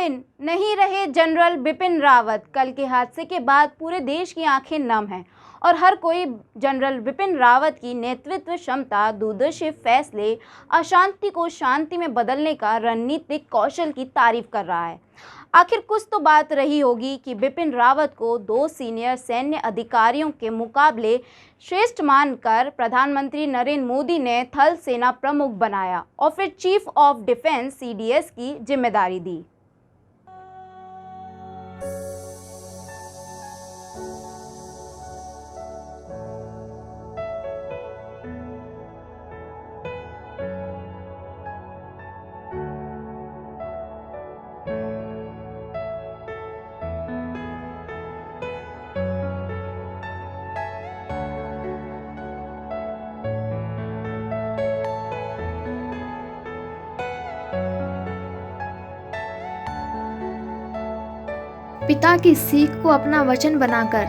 बिपिन नहीं रहे जनरल बिपिन रावत। कल के हादसे के बाद पूरे देश की आंखें नम हैं और हर कोई जनरल बिपिन रावत की नेतृत्व क्षमता, दूरदर्शी फैसले, अशांति को शांति में बदलने का रणनीतिक कौशल की तारीफ कर रहा है। आखिर कुछ तो बात रही होगी कि बिपिन रावत को 2 सीनियर सैन्य अधिकारियों के मुकाबले श्रेष्ठ मानकर प्रधानमंत्री नरेंद्र मोदी ने थल सेना प्रमुख बनाया और फिर चीफ ऑफ डिफेंस CDS की जिम्मेदारी दी। पिता की सीख को अपना वचन बनाकर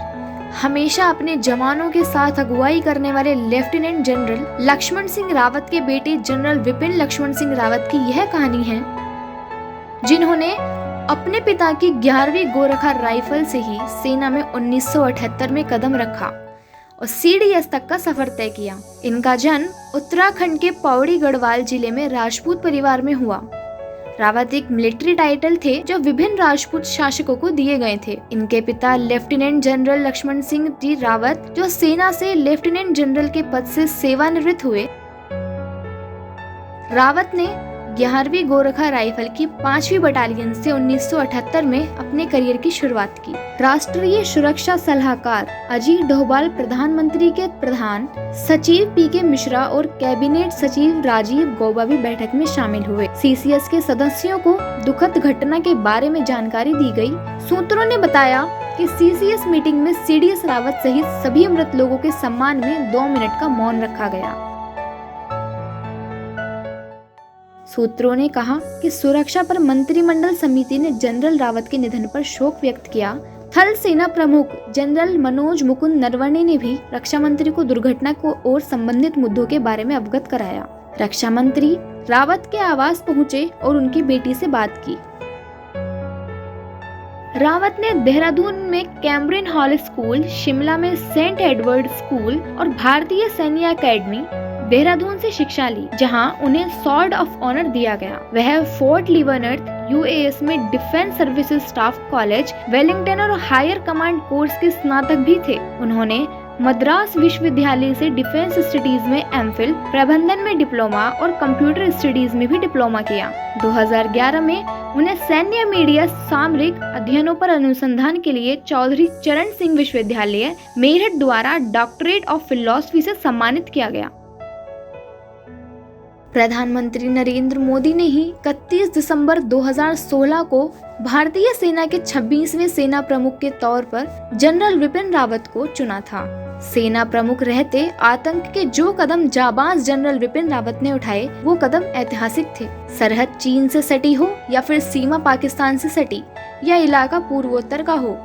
हमेशा अपने जवानों के साथ अगुवाई करने वाले लेफ्टिनेंट जनरल लक्ष्मण सिंह रावत के बेटे जनरल विपिन लक्ष्मण सिंह रावत की यह कहानी है, जिन्होंने अपने पिता की 11वीं गोरखा राइफल से ही सेना में 1978 में कदम रखा और CDS तक का सफर तय किया। इनका जन्म उत्तराखंड के पौड़ी गढ़वाल जिले में राजपूत परिवार में हुआ। रावत एक मिलिट्री टाइटल थे जो विभिन्न राजपूत शासकों को दिए गए थे। इनके पिता लेफ्टिनेंट जनरल लक्ष्मण सिंह जी रावत, जो सेना से लेफ्टिनेंट जनरल के पद से सेवानिवृत्त हुए, रावत ने 11वीं गोरखा राइफल की 5वीं बटालियन से 1978 में अपने करियर की शुरुआत की। राष्ट्रीय सुरक्षा सलाहकार अजीत डोभाल, प्रधानमंत्री के प्रधान सचिव PK मिश्रा और कैबिनेट सचिव राजीव गौबा भी बैठक में शामिल हुए। CCS के सदस्यों को दुखद घटना के बारे में जानकारी दी गई। सूत्रों ने बताया कि CCS मीटिंग में CDS रावत सहित सभी मृत लोगों के सम्मान में 2 मिनट का मौन रखा गया। सूत्रों ने कहा कि सुरक्षा पर मंत्रिमंडल समिति ने जनरल रावत के निधन पर शोक व्यक्त किया। थल सेना प्रमुख जनरल मनोज मुकुंद नरवणे ने भी रक्षा मंत्री को दुर्घटना को और संबंधित मुद्दों के बारे में अवगत कराया। रक्षा मंत्री रावत के आवास पहुंचे और उनकी बेटी से बात की। रावत ने देहरादून में कैम्ब्रिन हॉल स्कूल, शिमला में सेंट एडवर्ड स्कूल और भारतीय सैन्य अकेडमी देहरादून से शिक्षा ली, जहां उन्हें सॉर्ड ऑफ ऑनर दिया गया। वह फोर्ट लिवर्नर्थ UAS में defence services staff college, Wellington और हायर कमांड कोर्स के स्नातक भी थे। उन्होंने मद्रास विश्वविद्यालय से डिफेंस स्टडीज में MPhil, प्रबंधन में डिप्लोमा और कंप्यूटर स्टडीज में भी डिप्लोमा किया। 2011 में उन्हें सैन्य मीडिया सामरिक अध्ययनों पर अनुसंधान के लिए चौधरी चरण सिंह विश्वविद्यालय मेरठ द्वारा डॉक्टरेट ऑफ फिलॉसफी से सम्मानित किया गया। प्रधानमंत्री नरेंद्र मोदी ने ही 31 दिसंबर 2016 को भारतीय सेना के 26वें सेना प्रमुख के तौर पर जनरल विपिन रावत को चुना था। सेना प्रमुख रहते आतंक के जो कदम जाबाज जनरल विपिन रावत ने उठाए, वो कदम ऐतिहासिक थे। सरहद चीन से सटी हो या फिर सीमा पाकिस्तान से सटी या इलाका पूर्वोत्तर का हो,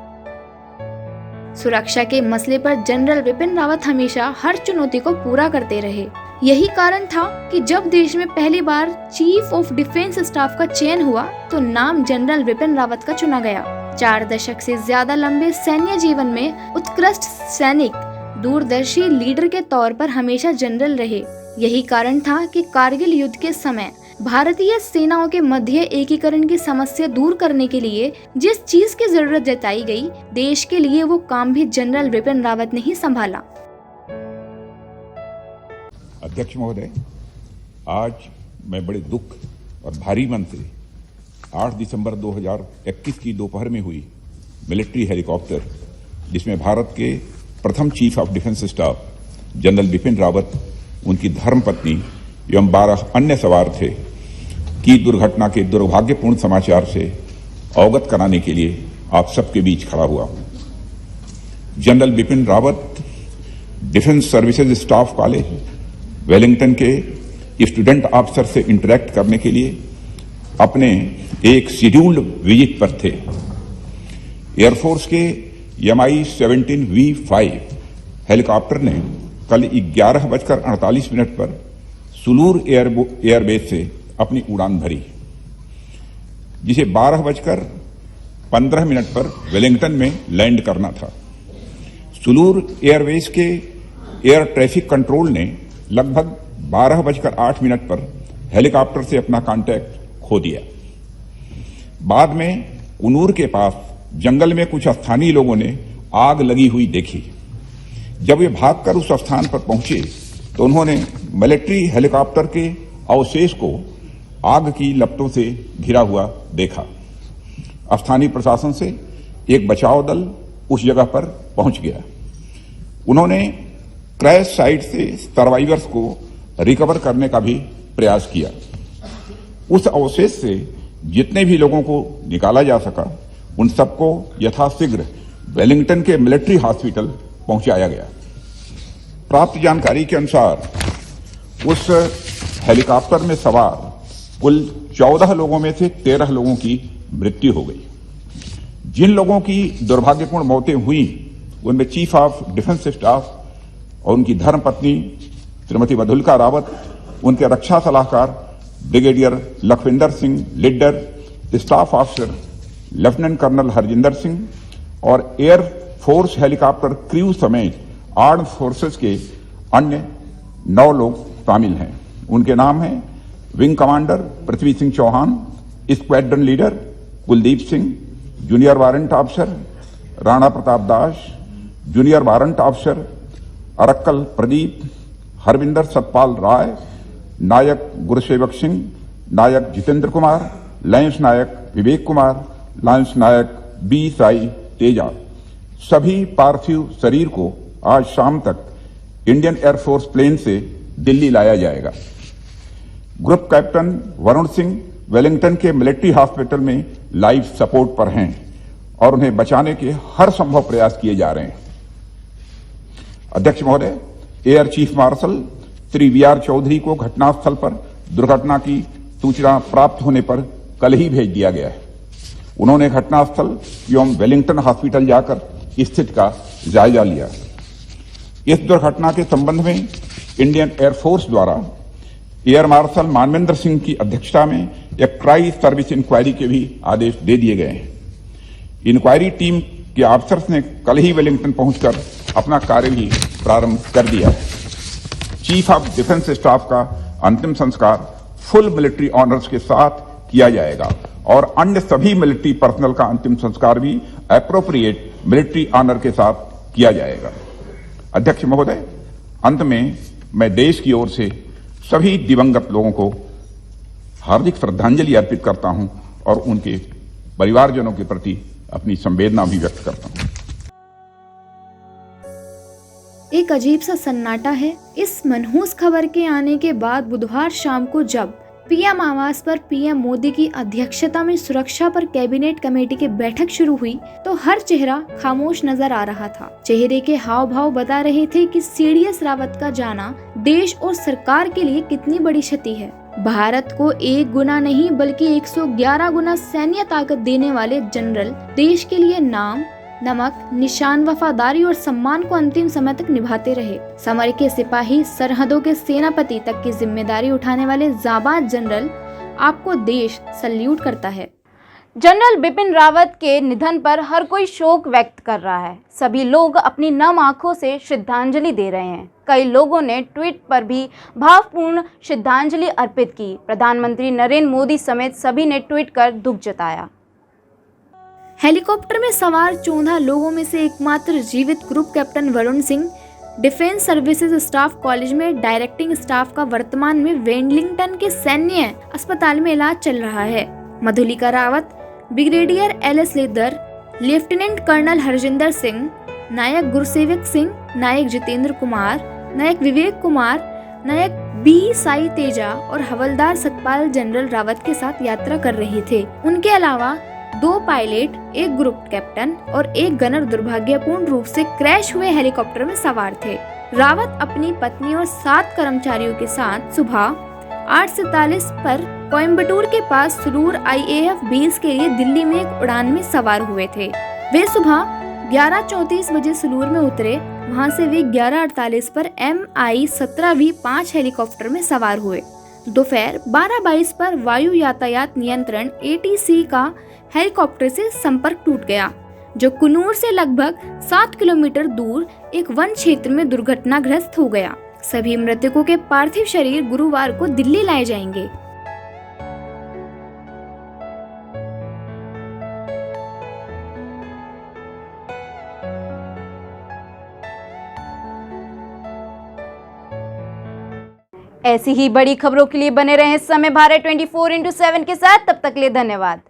सुरक्षा के मसले पर जनरल विपिन रावत हमेशा हर चुनौती को पूरा करते रहे। यही कारण था कि जब देश में पहली बार चीफ ऑफ डिफेंस स्टाफ का चयन हुआ तो नाम जनरल विपिन रावत का चुना गया। 4 दशक से ज्यादा लंबे सैन्य जीवन में उत्कृष्ट सैनिक, दूरदर्शी लीडर के तौर पर हमेशा जनरल रहे। यही कारण था कि कारगिल युद्ध के समय भारतीय सेनाओं के मध्य एकीकरण की समस्या दूर करने के लिए जिस चीज की जरूरत जताई गई, देश के लिए वो काम भी जनरल विपिन रावत ने ही संभाला। अध्यक्ष महोदय, आज मैं बड़े दुख और भारी मन से 8 दिसंबर 2021 की दोपहर में हुई मिलिट्री हेलीकॉप्टर, जिसमें भारत के प्रथम chief of defence staff general Bipin Rawat, उनकी धर्मपत्नी एवं 12 अन्य सवार थे, की दुर्घटना के दुर्भाग्यपूर्ण समाचार से अवगत कराने के लिए आप सबके बीच खड़ा हुआ हूं। General Bipin Rawat defence services staff college Wellington के स्टूडेंट ऑफिसर से इंटरेक्ट करने के लिए अपने एक शेड्यूल्ड विजिट पर थे। एयरफोर्स के Mi-17V5 हेलीकॉप्टर ने कल 11:48 पर सुलूर एयरबेस से अपनी उड़ान भरी। जिसे 12:15 पर वेलिंगटन में लैंड करना था। सुलूर एयरवेज के एयर ट्रैफिक कंट्रोल ने लगभग 12:08 पर हेलीकॉप्टर से अपना कांटेक्ट खो दिया। बाद में कुनूर के पास जंगल में कुछ स्थानीय लोगों ने आग लगी हुई देखी। जब वे भागकर उस स्थान पर पहुंचे तो उन्होंने मिलिट्री हेलीकॉप्टर के अवशेष को आग की लपटों से घिरा हुआ देखा। स्थानीय प्रशासन से एक बचाव दल उस जगह पर पहुंच गया। उन्होंने क्रैश साइट से सर्वाइवर्स को रिकवर करने का भी प्रयास किया। उस अवशेष से जितने भी लोगों को निकाला जा सका उन सबको यथाशीघ्र वेलिंगटन के मिलिट्री हॉस्पिटल पहुंचाया गया। प्राप्त जानकारी के अनुसार उस हेलीकॉप्टर में सवार कुल 14 लोगों में से 13 लोगों की मृत्यु हो गई। जिन लोगों की दुर्भाग्यपूर्ण मौतें हुई उनमें चीफ ऑफ डिफेंस स्टाफ और उनकी धर्मपत्नी श्रीमती मधुलिका रावत, उनके रक्षा सलाहकार brigadier Lakhwinder Singh Lidder, staff officer lieutenant colonel Harjinder Singh और एयर फोर्स हेलीकॉप्टर क्रू समेत आर्म्ड फोर्सेस के अन्य 9 लोग शामिल हैं। उनके नाम हैं wing commander Prithvi Singh Chauhan, squadron leader Kuldeep Singh, junior warrant officer Rana Pratap Das, junior warrant officer Arakkal Pradeep, Harvinder Satpal Rai, Naik Gurusewak Singh, Naik Jitendra Kumar, lance Naik Vivek Kumar, lance Naik B Sai Teja. सभी पार्थिव शरीर को आज शाम तक इंडियन एयरफोर्स प्लेन से दिल्ली लाया जाएगा। Group captain Varun Singh Wellington के मिलिट्री हॉस्पिटल में लाइफ सपोर्ट पर हैं और उन्हें बचाने के हर संभव प्रयास किए जा रहे हैं। अध्यक्ष महोदय, air chief marshal Shri V R Chaudhari को घटनास्थल पर दुर्घटना की सूचना प्राप्त होने पर कल ही भेज दिया गया है। उन्होंने घटनास्थल एवं वेलिंगटन हॉस्पिटल जाकर स्थिति का जायजा लिया। इस दुर्घटना के संबंध में इंडियन एयरफोर्स द्वारा एयर मार्शल मानवेंद्र सिंह की अध्यक्षता में एक ट्राई सर्विस इंक्वायरी के भी आदेश दे दिए गए हैं। इंक्वायरी टीम के ऑफिसर्स ने कल ही वेलिंगटन पहुंचकर अपना कार्य भी प्रारंभ कर दिया है। चीफ ऑफ डिफेंस स्टाफ का अंतिम संस्कार फुल मिलिट्री ऑनर्स के साथ किया जाएगा और अन्य सभी मिलिट्री पर्सनल का अंतिम संस्कार भी एप्रोप्रिएट मिलिट्री ऑनर के साथ किया जाएगा। अध्यक्ष महोदय, अंत में मैं देश की ओर से सभी दिवंगत लोगों को हार्दिक श्रद्धांजलि अर्पित करता हूं और उनके परिवारजनों के प्रति अपनी संवेदना भी व्यक्त करता हूं। एक अजीब सा सन्नाटा है। इस मनहूस खबर के आने के बाद बुधवार शाम को जब पीएम आवास पर पीएम मोदी की अध्यक्षता में सुरक्षा पर कैबिनेट कमेटी की बैठक शुरू हुई तो हर चेहरा खामोश नजर आ रहा था। चेहरे के हाव भाव बता रहे थे कि सीडीएस रावत का जाना देश और सरकार के लिए कितनी बड़ी क्षति है। भारत को 1 गुना नहीं बल्कि 111 गुना सैन्य ताकत देने वाले जनरल देश के लिए नाम, नमक, निशान, वफादारी और सम्मान को अंतिम समय तक निभाते रहे। समर के सिपाही, सरहदों के सेनापति तक की जिम्मेदारी उठाने वाले जाबाज जनरल, आपको देश सल्यूट करता है। जनरल बिपिन रावत के निधन पर हर कोई शोक व्यक्त कर रहा है। सभी लोग अपनी नम आंखों से श्रद्धांजलि दे रहे हैं। कई लोगों ने ट्वीट पर भी भावपूर्ण श्रद्धांजलि अर्पित की। प्रधानमंत्री नरेंद्र मोदी समेत सभी ने ट्वीट कर दुख जताया। हेलीकॉप्टर में सवार 14 लोगों में से एकमात्र जीवित group captain Varun Singh defence services staff college में डायरेक्टिंग स्टाफ का वर्तमान में वेलिंगटन के सैन्य अस्पताल में इलाज चल रहा है। मधुलिका रावत, ब्रिगेडियर एलएस लेदर, lieutenant colonel Harjinder Singh, Naik Gurusewak Singh, Naik Jitendra Kumar, Naik Vivek Kumar, Naik B Sai Teja और हवलदार सतपाल जनरल रावत के साथ यात्रा कर रहे थे। उनके अलावा 2 पायलट, 1 ग्रुप कैप्टन और 1 गनर दुर्भाग्यपूर्ण रूप से क्रैश हुए हेलीकॉप्टर में सवार थे। रावत अपनी पत्नी और 7 कर्मचारियों के साथ सुबह 8:47 पर कोयम्बटूर के पास सुलूर IAF बेस के लिए दिल्ली में एक उड़ान में सवार हुए थे। वे सुबह 11:34 बजे सुलूर में उतरे। वहां से वे 11:48 पर MI-17V5 हेलीकॉप्टर में सवार हुए। दोपहर 12:22 पर वायु यातायात नियंत्रण ATC का हेलीकॉप्टर से संपर्क टूट गया, जो कुन्नूर से लगभग 7 किलोमीटर दूर एक वन क्षेत्र में दुर्घटनाग्रस्त हो गया। सभी मृतकों के पार्थिव शरीर गुरुवार को दिल्ली लाए जाएंगे। ऐसी ही बड़ी खबरों के लिए बने रहें समय भारत 24/7 के साथ। तब तक के लिए धन्यवाद।